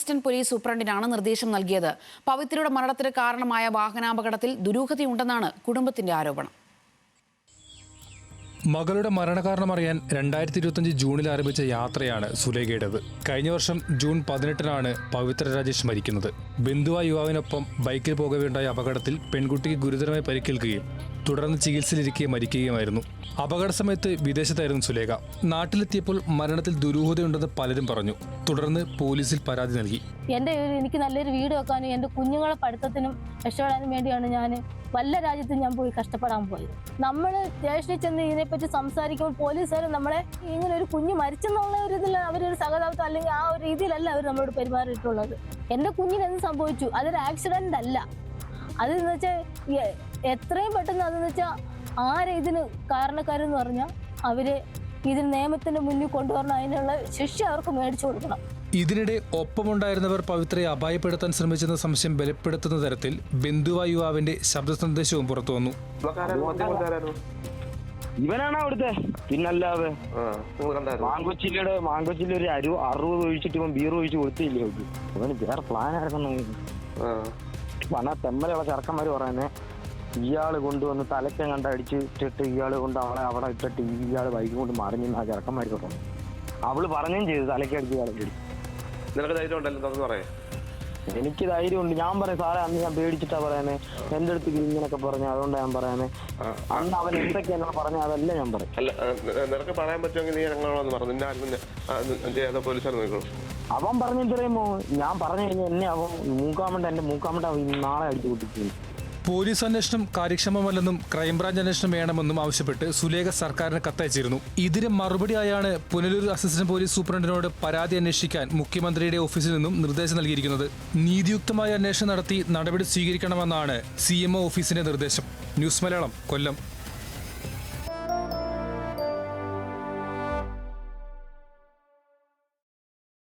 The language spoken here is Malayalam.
അസിസ്റ്റന്റ് പോലീസ് സൂപ്രണ്ടിനാണ് നിർദ്ദേശം നൽകിയത്. പവിത്രയുടെ മരണത്തിന് കാരണമായ വാഹനാപകടത്തിൽ ദുരൂഹതയുണ്ടെന്നാണ് കുടുംബത്തിന്റെ ആരോപണം. മകളുടെ മരണകാരണം അറിയാൻ 2025 ജൂണിൽ ആരംഭിച്ച യാത്രയാണ് സുലേഖയുടേത്. കഴിഞ്ഞ വർഷം ജൂൺ 18-നാണ് പവിത്ര രാജേഷ് മരിക്കുന്നത്. ബന്ധുവ യുവാവിനൊപ്പം ബൈക്കിൽ പോകവെയുണ്ടായ അപകടത്തിൽ പെൺകുട്ടിക്ക് ഗുരുതരമായി പരിക്കേൽക്കുകയും തുടർന്ന് ചികിത്സയിലിരിക്കെ മരിക്കുകയുമായിരുന്നു. അപകട സമയത്ത് വിദേശത്തായിരുന്നു സുലേഖ. നാട്ടിലെത്തിയപ്പോൾ മരണത്തിൽ ദുരൂഹതയുണ്ടെന്ന് പലരും പറഞ്ഞു. തുടർന്ന് പോലീസിൽ പരാതി നൽകി. എനിക്ക് നല്ലൊരു വീട് വെക്കാനും എൻ്റെ കുഞ്ഞുങ്ങളെ പഠിത്തത്തിനും രക്ഷപ്പെടാനും വേണ്ടിയാണ് ഞാൻ വല്ല രാജ്യത്തും ഞാൻ പോയി കഷ്ടപ്പെടാൻ പോയത്. നമ്മൾ സ്റ്റേഷനിൽ ചെന്ന് ഇതിനെപ്പറ്റി സംസാരിക്കുമ്പോൾ പോലീസുകാർ നമ്മളെ ഇങ്ങനെ ഒരു കുഞ്ഞ് മരിച്ചെന്നുള്ള ഒരു ഇതിൽ അവരൊരു സഹതാപത്വം അല്ലെങ്കിൽ ആ ഒരു രീതിയിലല്ല അവർ നമ്മളോട് പെരുമാറിയിട്ടുള്ളത്. എൻ്റെ കുഞ്ഞിന് എന്ത് സംഭവിച്ചു? അതൊരു ആക്സിഡന്റ് അല്ല. അതെന്ന് വെച്ചാൽ എത്രയും പെട്ടെന്ന് അതെന്ന് വെച്ചാൽ ആരെ ഇതിന് കാരണക്കാരെന്ന് പറഞ്ഞാൽ അവര് ഇതിന് നിയമത്തിന്റെ മുന്നിൽ കൊണ്ടുവരണം. അതിനുള്ള ശിക്ഷ അവർക്ക് മേടിച്ചു കൊടുക്കണം. ഇതിനിടെ ഒപ്പമുണ്ടായിരുന്നവർ പവിത്രയെ അപായപ്പെടുത്താൻ ശ്രമിച്ചെന്ന സംശയം ബലപ്പെടുത്തുന്ന തരത്തിൽ ബന്ധുവ യുവാവിന്റെ ശബ്ദ സന്ദേശവും പുറത്തു വന്നു. ഇവനാണ് അവിടുത്തെ, പിന്നല്ലാതെ മാങ്കൊച്ചിയിലൂടെ ഒരു 60 ഒഴിച്ചിട്ട് ഇവൻ ബീർ ഒഴിച്ച് കൊടുത്തില്ലേ അവർക്ക്. അവന് വേറെ പ്ലാനായിരുന്നു. വന്നാ തെമ്മലുള്ള ചെറുക്കന്മാര് പറയുന്നേ ഇയാള് കൊണ്ടുവന്ന് തലയ്ക്കം കണ്ടടിച്ച് ഇട്ടിട്ട് ഇയാള് കൊണ്ട് അവളെ അവിടെ ഇട്ടിട്ട് ഇയാള് ബൈക്ക് കൊണ്ട് മറിഞ്ഞെന്ന് ആ ചെറുക്കന്മാർക്ക് പറഞ്ഞു. അവള് പറഞ്ഞും ചെയ്തു തലയ്ക്കടിച്ച് ഇയാളെ. എനിക്ക് ധൈര്യമുണ്ട്. ഞാൻ പറയാം സാറേ, അന്ന് ഞാൻ പേടിച്ചിട്ടാ പറയുന്നത്. എന്റെ അടുത്ത് ഇങ്ങനൊക്കെ പറഞ്ഞു, അതുകൊണ്ടാ ഞാൻ പറയുന്നത്. അന്ന് അവൻ എന്തൊക്കെ എന്നോട് പറഞ്ഞു അതല്ല ഞാൻ പറയും. അവൻ പറഞ്ഞു പറയുമ്പോ ഞാൻ പറഞ്ഞു കഴിഞ്ഞാൽ എന്നെ അവൻ എന്റെ മൂക്കാമണ്ട നാളെ അടിച്ചു പൊട്ടിച്ചു. പോലീസ് അന്വേഷണം കാര്യക്ഷമമല്ലെന്നും ക്രൈംബ്രാഞ്ച് അന്വേഷണം വേണമെന്നും ആവശ്യപ്പെട്ട് സുലേഖ സർക്കാരിന് കത്തയച്ചിരുന്നു. ഇതിന് മറുപടിയായാണ് പുനലൂർ അസിസ്റ്റന്റ് പോലീസ് സൂപ്രണ്ടിനോട് പരാതി അന്വേഷിക്കാൻ മുഖ്യമന്ത്രിയുടെ ഓഫീസിൽ നിന്നും നിർദ്ദേശം നൽകിയിരിക്കുന്നത്. നീതിയുക്തമായ അന്വേഷണം നടത്തി നടപടി സ്വീകരിക്കണമെന്നാണ് CMO ഓഫീസിന്റെ നിർദ്ദേശം. ന്യൂസ് മലയാളം, കൊല്ലം.